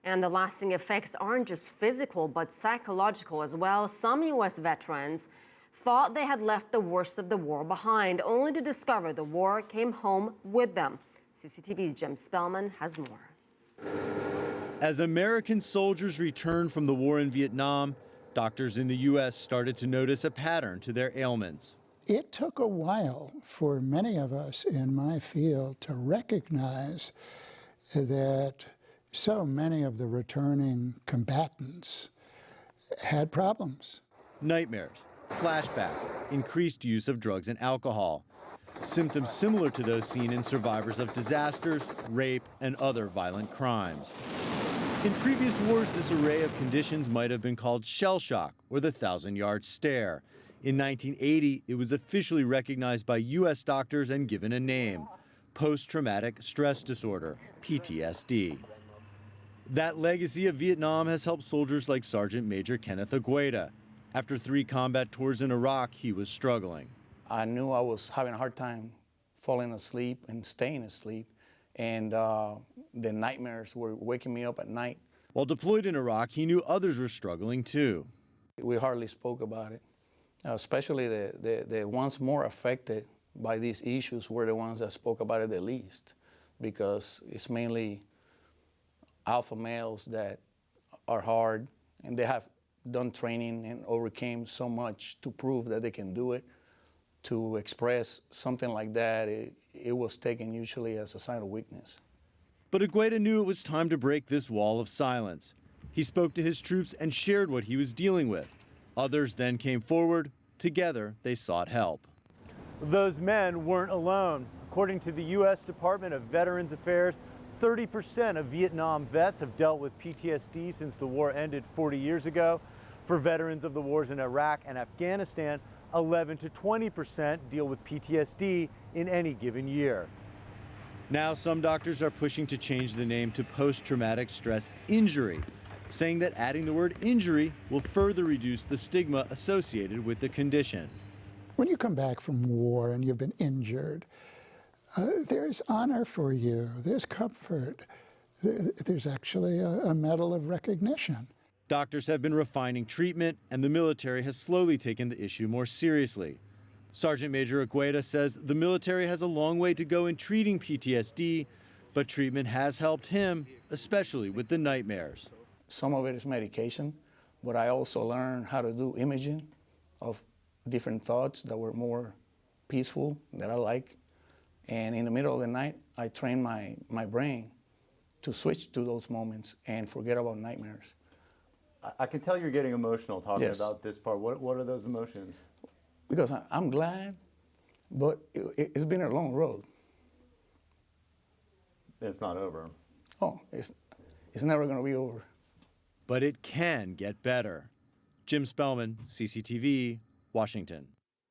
And the lasting effects aren't just physical, but psychological as well. Some U.S. veterans thought they had left the worst of the war behind, only to discover the war came home with them. CCTV's Jim Spellman has more. As American soldiers returned from the war in Vietnam, doctors in the U.S. started to notice a pattern to their ailments. It took a while for many of us in my field to recognize that so many of the returning combatants had problems. Nightmares, flashbacks, increased use of drugs and alcohol. Symptoms similar to those seen in survivors of disasters, rape, and other violent crimes. In previous wars, this array of conditions might have been called shell shock or the 1,000-yard stare. In 1980, it was officially recognized by U.S. doctors and given a name: post-traumatic stress disorder, PTSD. That legacy of Vietnam has helped soldiers like Sergeant Major Kenneth Agueda. After 3 combat tours in Iraq, he was struggling. I knew I was having a hard time falling asleep and staying asleep, and the nightmares were waking me up at night. While deployed in Iraq, he knew others were struggling too. We hardly spoke about it. Especially the ones more affected by these issues were the ones that spoke about it the least, because it's mainly alpha males that are hard, and they have done training and overcame so much to prove that they can do it. To express something like that, it was taken usually as a sign of weakness. But Agueda knew it was time to break this wall of silence. He spoke to his troops and shared what he was dealing with. Others then came forward. Together, they sought help. Those men weren't alone. According to the U.S. Department of Veterans Affairs, 30% of Vietnam vets have dealt with PTSD since the war ended 40 years ago. For veterans of the wars in Iraq and Afghanistan, 11 to 20% deal with PTSD in any given year. Now, some doctors are pushing to change the name to post-traumatic stress injury, saying that adding the word injury will further reduce the stigma associated with the condition. When you come back from war and you've been injured, there's honor for you, there's comfort, there's actually a medal of recognition. Doctors have been refining treatment, and the military has slowly taken the issue more seriously. Sergeant Major Agueda says the military has a long way to go in treating PTSD, but treatment has helped him, especially with the nightmares. Some of it is medication, but I also learned how to do imaging of different thoughts that were more peaceful, that I like. And in the middle of the night, I trained my brain to switch to those moments and forget about nightmares. I can tell you're getting emotional talking Yes. about this part. What are those emotions? Because I'm glad, but it's been a long road. It's not over. Oh, it's never going to be over. But it can get better. Jim Spellman, CCTV, Washington.